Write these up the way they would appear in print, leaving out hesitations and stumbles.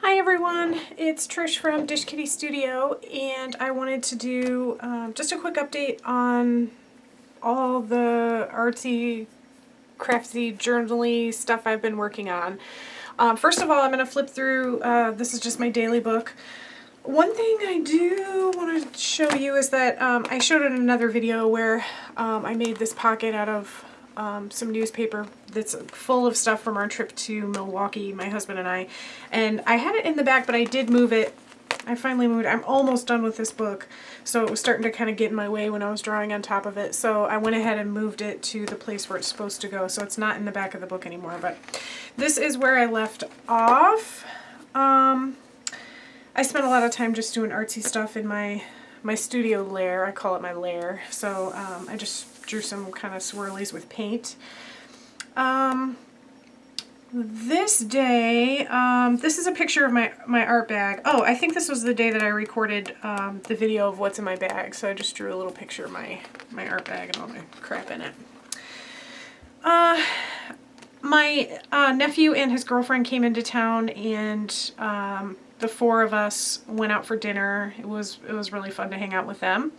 Hi everyone, it's Trish from Dish Kitty Studio, and I wanted to do just a quick update on all the artsy, craftsy, journaly stuff I've been working on. First of all, I'm going to flip through, this is just my daily book. One thing I do want to show you is that I showed in another video where I made this pocket out of some newspaper that's full of stuff from our trip to Milwaukee, my husband and I. And I had it in the back, but I did move it. I finally moved it. I'm almost done with this book, so it was starting to kind of get in my way when I was drawing on top of it. So I went ahead and moved it to the place where it's supposed to go, so it's not in the back of the book anymore. But this is where I left off. I spent a lot of time just doing artsy stuff in my studio lair. I call it my lair. So I just drew some kind of swirlies with paint. This day, this is a picture of my art bag. Oh, I think this was the day that I recorded the video of what's in my bag. So I just drew a little picture of my art bag and all my crap in it. My nephew and his girlfriend came into town, and the four of us went out for dinner. It was really fun to hang out with them.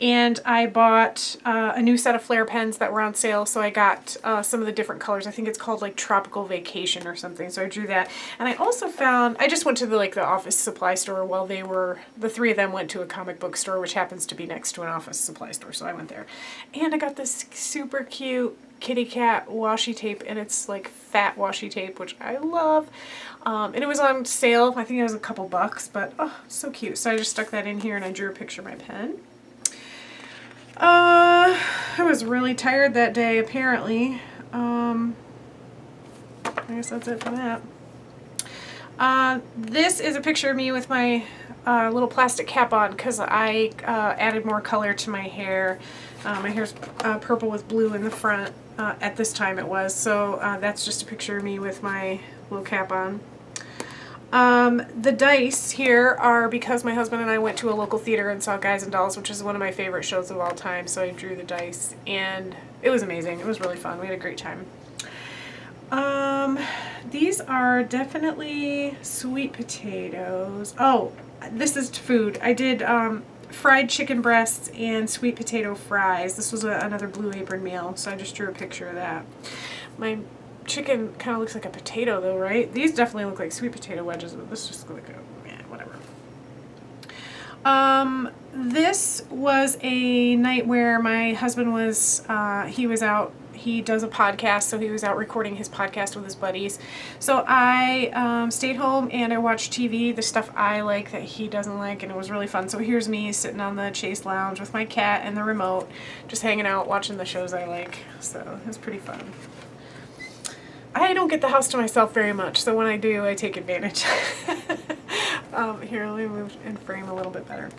And I bought a new set of flare pens that were on sale, so I got some of the different colors. I think it's called like Tropical Vacation or something, so I drew that. And I also found, I just went to the office supply store while the three of them went to a comic book store, which happens to be next to an office supply store, so I went there. And I got this super cute kitty cat washi tape, and it's like fat washi tape, which I love. And it was on sale. I think it was a couple bucks, but oh, so cute. So I just stuck that in here and I drew a picture of my pen. I was really tired that day, apparently. I guess that's it for that. This is a picture of me with my little plastic cap on because I added more color to my hair. My hair's purple with blue in the front. At this time it was. So that's just a picture of me with my little cap on. The dice here are because my husband and I went to a local theater and saw Guys and Dolls, which is one of my favorite shows of all time, so I drew the dice, and it was amazing. It was really fun. We had a great time. These are definitely sweet potatoes. Oh, this is food. I did fried chicken breasts and sweet potato fries. This was another Blue Apron meal, so I just drew a picture of that. My chicken kind of looks like a potato though, right? These definitely look like sweet potato wedges, but this just looks like whatever. This was a night where my husband was, he was out, he does a podcast, so he was out recording his podcast with his buddies. So I stayed home and I watched TV, the stuff I like that he doesn't like, and it was really fun. So here's me sitting on the Chase Lounge with my cat and the remote, just hanging out, watching the shows I like. So it was pretty fun. I don't get the house to myself very much, so when I do, I take advantage. Here, let me move and frame a little bit better.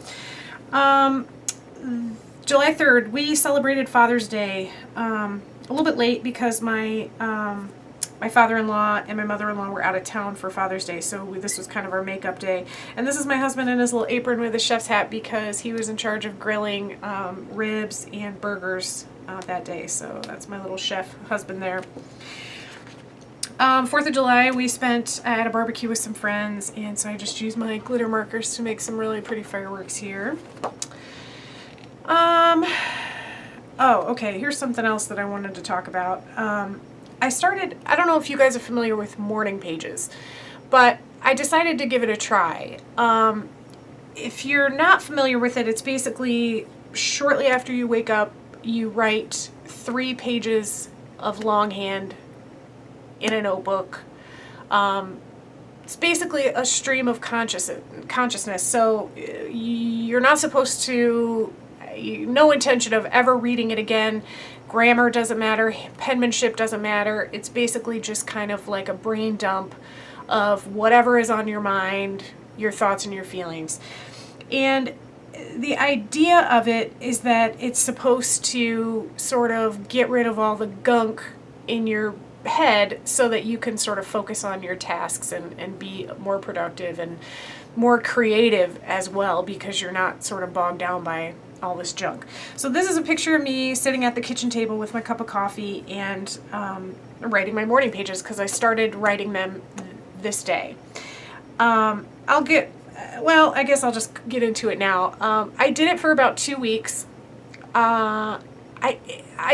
July 3rd, we celebrated Father's Day a little bit late because my father-in-law and my mother-in-law were out of town for Father's Day, so this was kind of our makeup day. And this is my husband in his little apron with his chef's hat because he was in charge of grilling ribs and burgers that day, so that's my little chef husband there. 4th of July, we spent at a barbecue with some friends, and so I just used my glitter markers to make some really pretty fireworks here. Oh, okay, here's something else that I wanted to talk about. I don't know if you guys are familiar with morning pages, but I decided to give it a try. If you're not familiar with it, it's basically shortly after you wake up, you write 3 pages of longhand in a notebook. It's basically a stream of consciousness. So you're not supposed to, no intention of ever reading it again. Grammar doesn't matter. Penmanship doesn't matter. It's basically just kind of like a brain dump of whatever is on your mind, your thoughts and your feelings. And the idea of it is that it's supposed to sort of get rid of all the gunk in your head so that you can sort of focus on your tasks and be more productive and more creative as well, because you're not sort of bogged down by all this junk. So this is a picture of me sitting at the kitchen table with my cup of coffee and writing my morning pages, because I started writing them this day. Well, I guess I'll just get into it now. I did it for about 2 weeks. I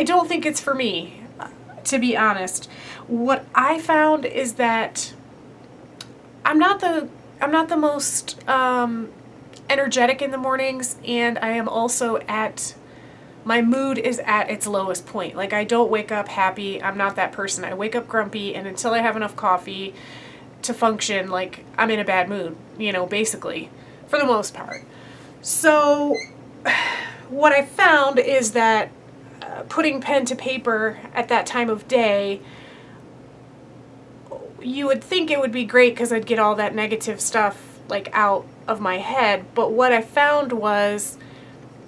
don't think it's for me, to be honest. What I found is that I'm not the most energetic in the mornings, and I am also my mood is at its lowest point. Like, I don't wake up happy. I'm not that person. I wake up grumpy, and until I have enough coffee to function, like, I'm in a bad mood, basically, for the most part. So what I found is that putting pen to paper at that time of day, you would think it would be great because I'd get all that negative stuff like out of my head. But what I found was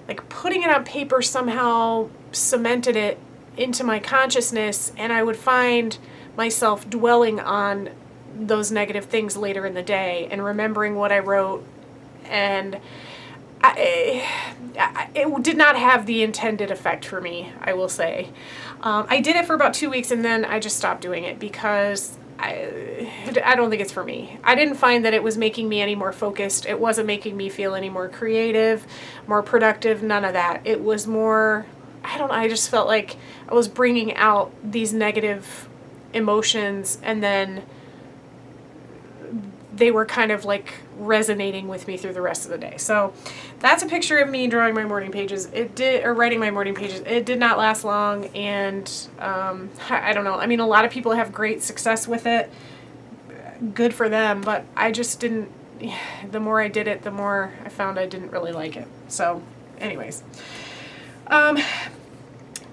like putting it on paper somehow cemented it into my consciousness, and I would find myself dwelling on those negative things later in the day and remembering what I wrote, and it did not have the intended effect for me, I will say. I did it for about 2 weeks, and then I just stopped doing it because I don't think it's for me. I didn't find that it was making me any more focused. It wasn't making me feel any more creative, more productive, none of that. It was more, I don't know, I just felt like I was bringing out these negative emotions, and then they were kind of like resonating with me through the rest of the day. So that's a picture of me drawing my morning pages. Writing my morning pages. It did not last long, and I don't know. I mean, a lot of people have great success with it. Good for them, but I just didn't. The more I did it, the more I found I didn't really like it. So, anyways.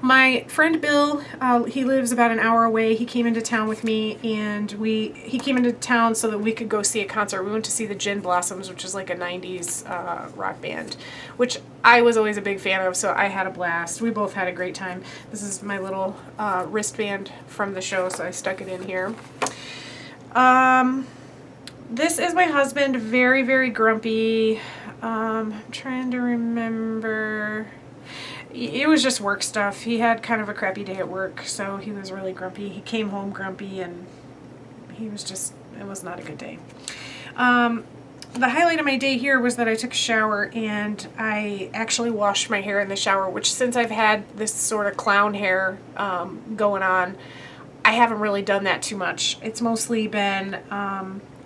My friend Bill, he lives about an hour away. He came into town with me, and he came into town so that we could go see a concert. We went to see the Gin Blossoms, which is like a 90s rock band, which I was always a big fan of, so I had a blast. We both had a great time. This is my little wristband from the show, so I stuck it in here. This is my husband, very, very grumpy. I'm trying to remember. It was just work stuff. He had kind of a crappy day at work, so he was really grumpy. He came home grumpy, and it was not a good day. The highlight of my day here was that I took a shower, and I actually washed my hair in the shower, which, since I've had this sort of clown hair going on, I haven't really done that too much. It's mostly been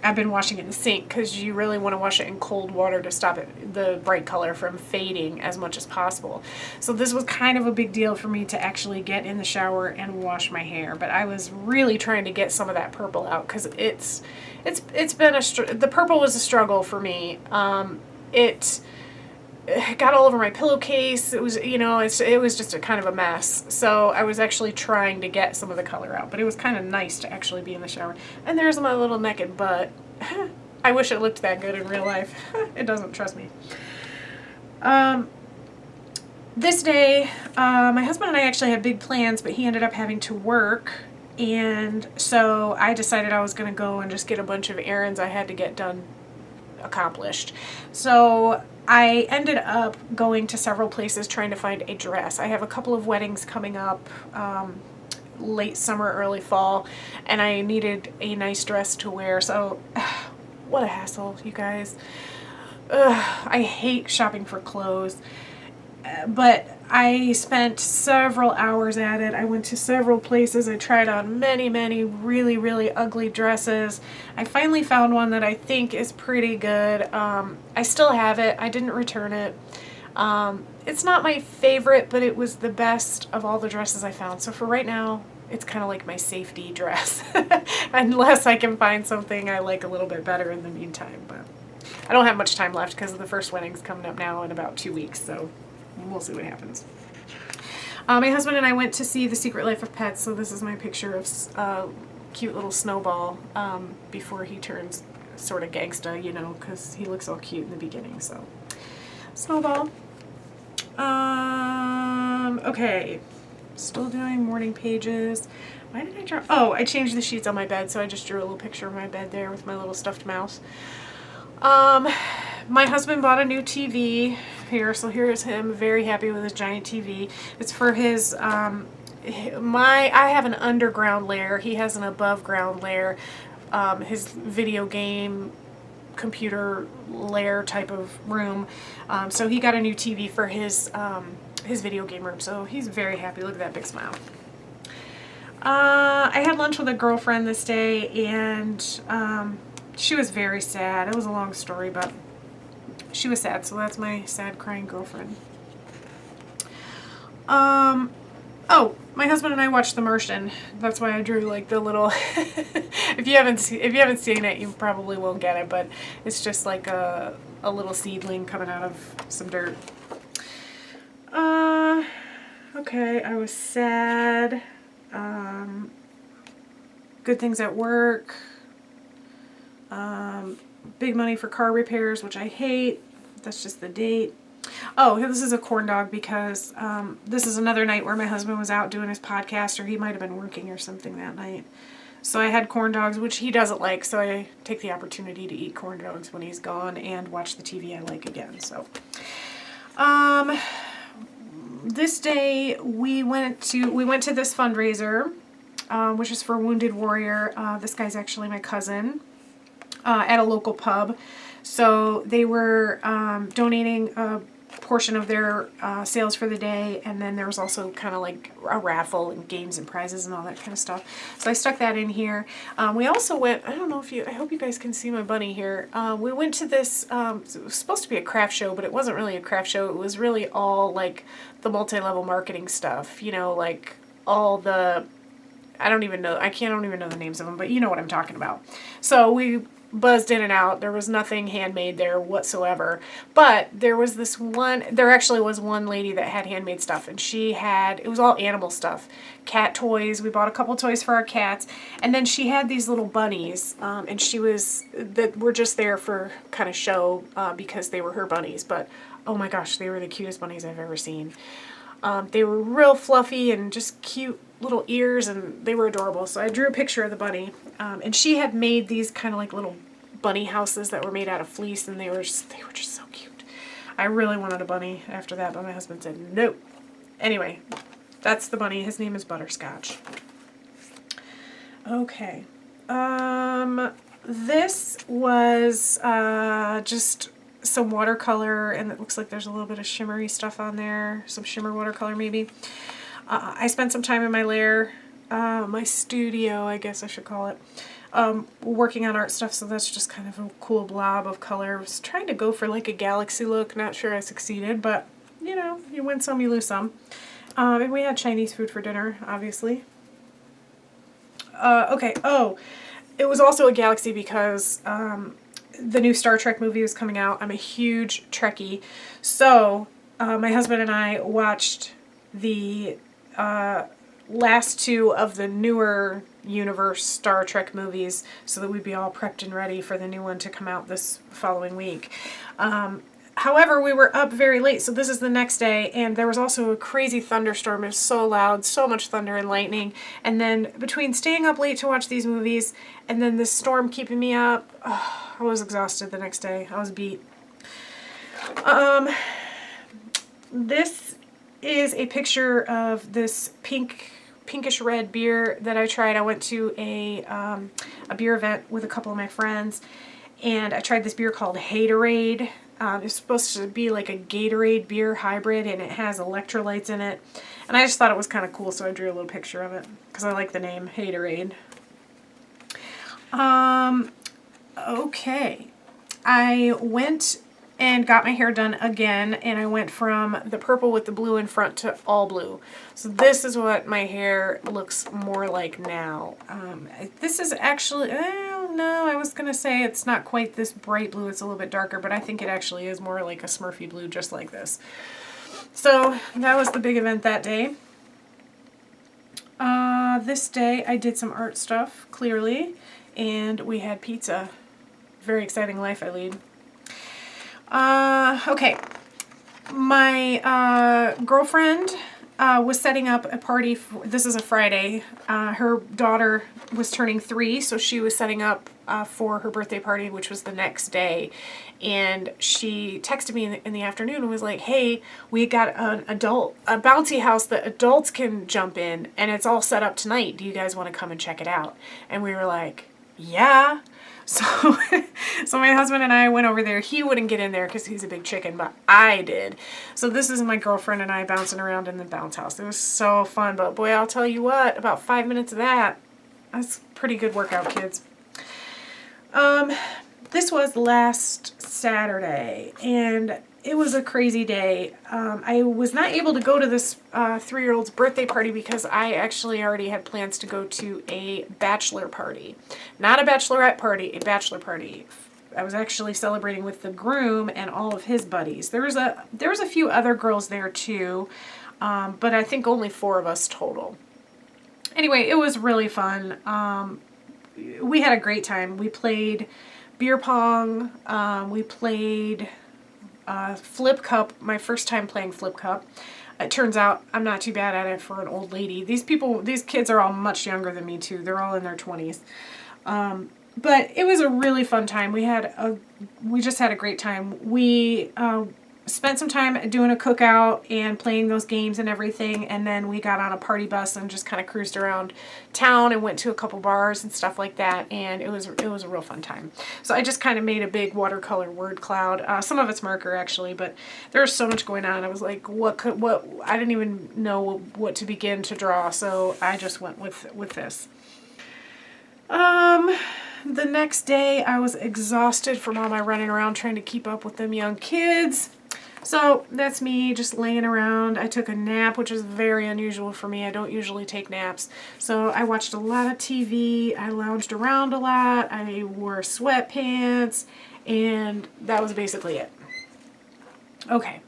I've been washing it in the sink, because you really want to wash it in cold water to stop the bright color from fading as much as possible. So this was kind of a big deal for me to actually get in the shower and wash my hair. But I was really trying to get some of that purple out, because it's been the purple was a struggle for me. It got all over my pillowcase. It was, it was just a kind of a mess. So I was actually trying to get some of the color out, but it was kind of nice to actually be in the shower. And there's my little naked butt. I wish it looked that good in real life. It doesn't, trust me. This day, my husband and I actually had big plans, but he ended up having to work. And so I decided I was going to go and just get a bunch of errands I had to get done, accomplished. So I ended up going to several places trying to find a dress. I have a couple of weddings coming up, late summer, early fall, and I needed a nice dress to wear. So, what a hassle, you guys. I hate shopping for clothes. But I spent several hours at it. I went to several places. I tried on many, many really, really ugly dresses. I finally found one that I think is pretty good. I still have it. I didn't return it. It's not my favorite, but it was the best of all the dresses I found. So for right now, it's kind of like my safety dress. Unless I can find something I like a little bit better in the meantime. But I don't have much time left because the first wedding's coming up now in about 2 weeks. So we'll see what happens. My husband and I went to see The Secret Life of Pets, so this is my picture of cute little Snowball before he turns sort of gangsta, because he looks all cute in the beginning. So, Snowball. Okay, still doing morning pages. Why did I draw? Oh, I changed the sheets on my bed, so I just drew a little picture of my bed there with my little stuffed mouse. My husband bought a new TV here, so here's him, very happy with his giant TV. It's for his, I have an underground layer, he has an above ground layer. His video game computer lair type of room. So he got a new TV for his video game room. So he's very happy. Look at that big smile. I had lunch with a girlfriend this day, and she was very sad. It was a long story, but she was sad. So that's my sad crying girlfriend. Oh, my husband and I watched The Martian. That's why I drew like the little. If you haven't seen it, you probably won't get it. But it's just like a little seedling coming out of some dirt. Okay, I was sad. Good things at work. Big money for car repairs, which I hate. That's just the date. Oh, this is a corn dog because this is another night where my husband was out doing his podcast, or he might have been working or something that night. So I had corn dogs, which he doesn't like, so I take the opportunity to eat corn dogs when he's gone and watch the TV I like again. So, this day we went to this fundraiser, which is for Wounded Warrior. This guy's actually my cousin, at a local pub. So they were donating a portion of their sales for the day, and then there was also kind of like a raffle and games and prizes and all that kind of stuff. So I stuck that in here. We also went, I don't know if I hope you guys can see my bunny here. We went to this, it was supposed to be a craft show, but it wasn't really a craft show. It was really all like the multi-level marketing stuff, you know, like all the, I don't even know the names of them, but you know what I'm talking about. So we buzzed in and out. There was nothing handmade there whatsoever, but there actually was one lady that had handmade stuff, and it was all animal stuff, cat toys. We bought a couple toys for our cats, and then she had these little bunnies, and that were just there for kind of show, because they were her bunnies, but oh my gosh, they were the cutest bunnies I've ever seen. They were real fluffy and just cute little ears, and they were adorable. So I drew a picture of the bunny, and she had made these kind of like little bunny houses that were made out of fleece, and they were just so cute. I really wanted a bunny after that, but my husband said no. Anyway, that's the bunny. His name is Butterscotch. Okay. This was just some watercolor, and it looks like there's a little bit of shimmery stuff on there. Some shimmer watercolor maybe. I spent some time in my lair, my studio, I guess I should call it, working on art stuff, so that's just kind of a cool blob of color. I was trying to go for like a galaxy look, not sure I succeeded, but you know, you win some, you lose some. And we had Chinese food for dinner, obviously. Okay, it was also a galaxy because the new Star Trek movie was coming out. I'm a huge Trekkie, so my husband and I watched the last two of the newer universe Star Trek movies so that we'd be all prepped and ready for the new one to come out this following week. However, we were up very late, so this is the next day, and there was also a crazy thunderstorm. It was so loud, so much thunder and lightning, and then between staying up late to watch these movies and then this storm keeping me up, I was exhausted the next day. I was beat. This is a picture of this pinkish red beer that I tried. I went to a beer event with a couple of my friends, and I tried this beer called Haterade. It's supposed to be like a Gatorade beer hybrid, and it has electrolytes in it. And I just thought it was kind of cool, so I drew a little picture of it because I like the name Haterade. Okay. I went and got my hair done again, and I went from the purple with the blue in front to all blue. So this is what my hair looks more like now. This is actually, no, I was gonna say it's not quite this bright blue, it's a little bit darker, but I think it actually is more like a Smurfy blue, just like this. So that was the big event that day. This day I did some art stuff, clearly, and we had pizza. Very exciting life I lead. Okay, my girlfriend was setting up a party. This is a Friday. Her daughter was turning 3, so she was setting up for her birthday party, which was the next day. And she texted me in the afternoon and was like, "Hey, we got a bouncy house that adults can jump in, and it's all set up tonight. Do you guys want to come and check it out?" And we were like, "Yeah." So, so my husband and I went over there. He wouldn't get in there because he's a big chicken, but I did. So this is my girlfriend and I bouncing around in the bounce house. It was so fun, but boy, I'll tell you what, about 5 minutes of that's a pretty good workout, kids. This was last Saturday, and it was a crazy day. I was not able to go to this 3-year-old's birthday party because I actually already had plans to go to a bachelor party. Not a bachelorette party, a bachelor party. I was actually celebrating with the groom and all of his buddies. There was a few other girls there too, but I think only 4 of us total. Anyway, it was really fun. We had a great time. We played beer pong. We played flip cup, my first time playing flip cup. It turns out I'm not too bad at it for an old lady. These kids are all much younger than me too. They're all in their 20s. But it was a really fun time. We just had a great time. We spent some time doing a cookout and playing those games and everything, and then we got on a party bus and just kind of cruised around town and went to a couple bars and stuff like that, and it was a real fun time. So I just kind of made a big watercolor word cloud. Some of it's marker actually, but there was so much going on. I was like, I didn't even know what to begin to draw, so I just went with this. The next day I was exhausted from all my running around trying to keep up with them young kids. So that's me just laying around. I took a nap, which is very unusual for me. I don't usually take naps. So I watched a lot of TV. I lounged around a lot. I wore sweatpants, and that was basically it. Okay.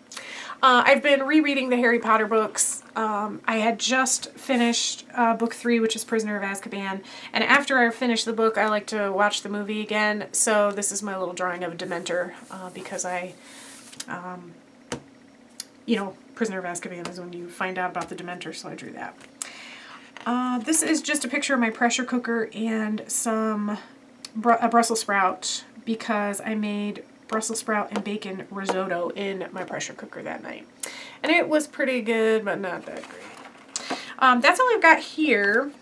I've been rereading the Harry Potter books. I had just finished book 3, which is Prisoner of Azkaban. And after I finish the book, I like to watch the movie again. So this is my little drawing of a Dementor because Prisoner of Azkaban is when you find out about the Dementor, so I drew that. This is just a picture of my pressure cooker and a Brussels sprout because I made Brussels sprout and bacon risotto in my pressure cooker that night. And it was pretty good, but not that great. That's all I've got here.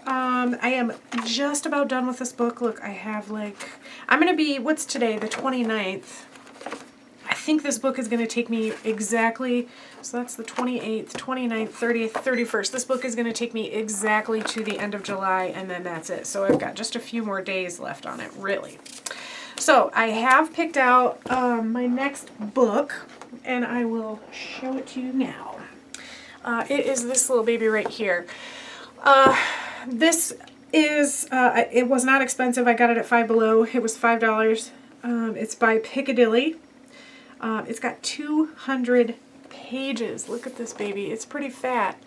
I am just about done with this book. Look, I have I'm going to be, what's today, the 29th. I think this book is going to take me exactly, so that's the 28th, 29th, 30th, 31st. This book is going to take me exactly to the end of July, and then that's it. So I've got just a few more days left on it, really. So I have picked out my next book, and I will show it to you now. It is this little baby right here. This is, it was not expensive. I got it at Five Below. It was $5. It's by Piccadilly. It's got 200 pages. Look at this baby. It's pretty fat.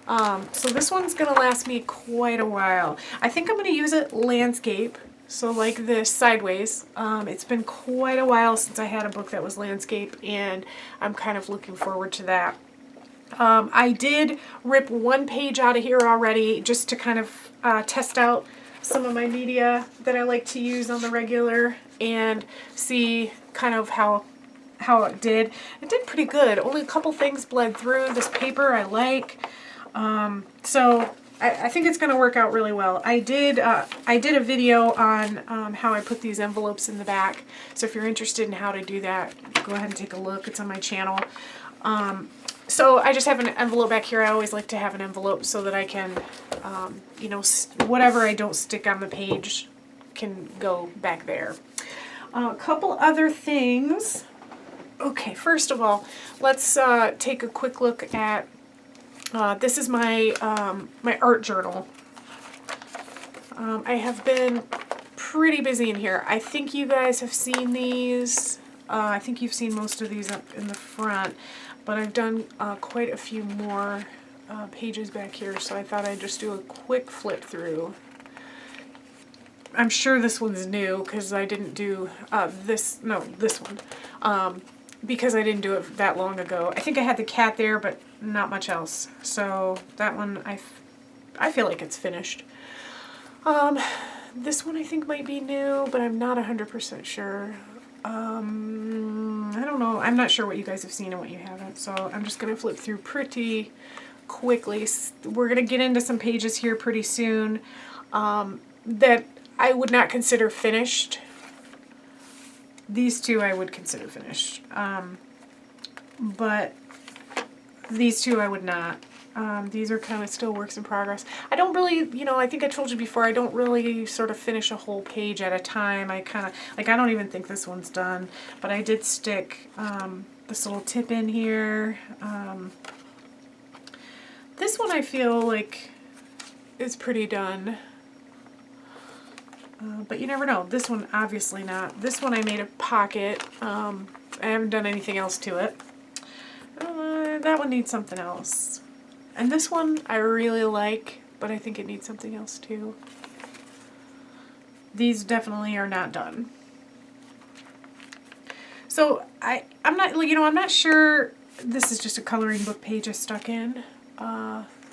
So this one's going to last me quite a while. I think I'm going to use it landscape. So like this, sideways. It's been quite a while since I had a book that was landscape, and I'm kind of looking forward to that. I did rip one page out of here already just to kind of test out some of my media that I like to use on the regular and see kind of how it did. It did pretty good. Only a couple things bled through. This paper I like. So I think it's going to work out really well. I did a video on how I put these envelopes in the back. So if you're interested in how to do that, go ahead and take a look. It's on my channel. So I just have an envelope back here. I always like to have an envelope so that I can, whatever I don't stick on the page can go back there. A couple other things. Okay, first of all, let's take a quick look at, this is my my art journal. I have been pretty busy in here. I think you guys have seen these. I think you've seen most of these up in the front, but I've done quite a few more pages back here, so I thought I'd just do a quick flip through. I'm sure this one's new because I didn't do this one. Because I didn't do it that long ago. I think I had the cat there, but not much else. So that one, I feel like it's finished. This one I think might be new, but I'm not 100% sure. I don't know. I'm not sure what you guys have seen and what you haven't. So I'm just going to flip through pretty quickly. We're going to get into some pages here pretty soon that I would not consider finished. These two I would consider finished. But these two I would not. These are kind of still works in progress. I don't really, you know, I think I told you before, I don't really sort of finish a whole page at a time. I kind of, like, I don't even think this one's done, but I did stick this little tip in here. This one I feel like is pretty done. But you never know. This one, obviously not. This one I made a pocket. I haven't done anything else to it. That one needs something else. And this one I really like, but I think it needs something else too. These definitely are not done. So I'm not, you know, I'm not sure. This is just a coloring book page I stuck in.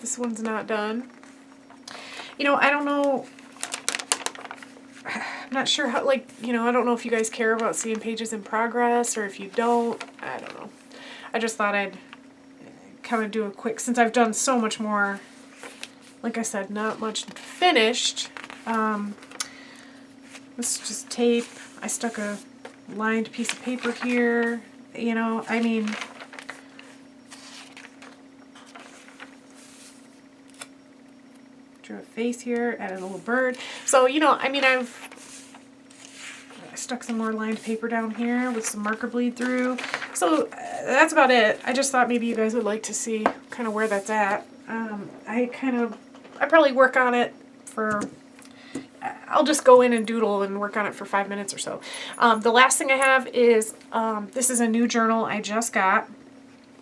This one's not done. You know, I don't know. I'm not sure how, like, you know, I don't know if you guys care about seeing pages in progress or if you don't. I don't know. I just thought I'd kind of do a quick, since I've done so much more, like I said, not much finished. This is just tape. I stuck a lined piece of paper here. You know, I mean, drew a face here, added a little bird. So, you know, I mean, I stuck some more lined paper down here with some marker bleed through. So that's about it. I just thought maybe you guys would like to see kind of where that's at. I probably work on it for, I'll just go in and doodle and work on it for 5 minutes or so. The last thing I have is, this is a new journal I just got.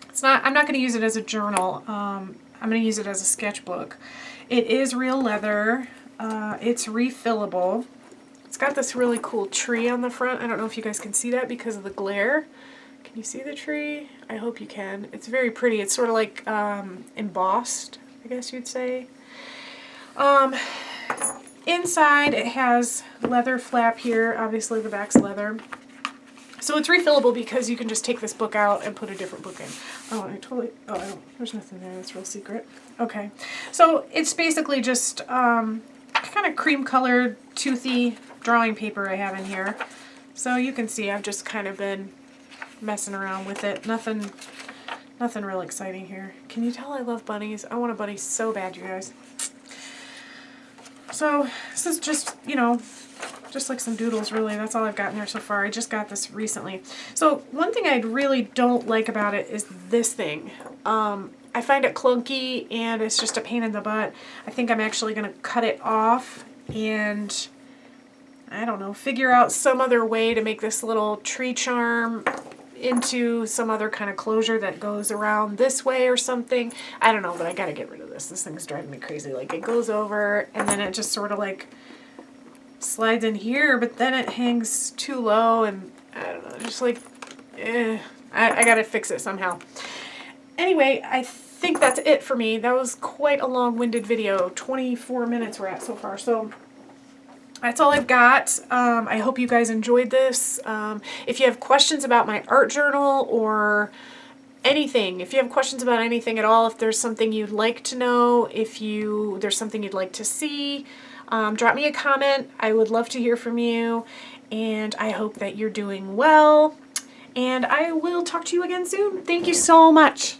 It's not, I'm not going to use it as a journal. I'm going to use it as a sketchbook. It is real leather. It's refillable. It's got this really cool tree on the front. I don't know if you guys can see that because of the glare. Can you see the tree? I hope you can. It's very pretty. It's sort of like embossed, I guess you'd say. Inside it has leather flap here. Obviously the back's leather. So it's refillable because you can just take this book out and put a different book in. Oh, there's nothing there. That's real secret. Okay. So it's basically just kind of cream colored, toothy drawing paper I have in here. So you can see I've just kind of been messing around with it. Nothing real exciting here. Can you tell I love bunnies? I want a bunny so bad, you guys. So this is just, you know, just like some doodles, really. That's all I've gotten there so far. I just got this recently. So one thing I really don't like about it is this thing. I find it clunky and it's just a pain in the butt. I think I'm actually going to cut it off and, I don't know, figure out some other way to make this little tree charm into some other kind of closure that goes around this way or something. I don't know, but I gotta get rid of this. This thing's driving me crazy. Like, it goes over and then it just sort of like slides in here, but then it hangs too low and I don't know, just like, I gotta fix it somehow. Anyway, I think that's it for me. That was quite a long-winded video. 24 minutes we're at so far. So that's all I've got. I hope you guys enjoyed this. If you have questions about my art journal or anything, if you have questions about anything at all, if there's something you'd like to know, if there's something you'd like to see, drop me a comment. I would love to hear from you, and I hope that you're doing well, and I will talk to you again soon. Thank you so much.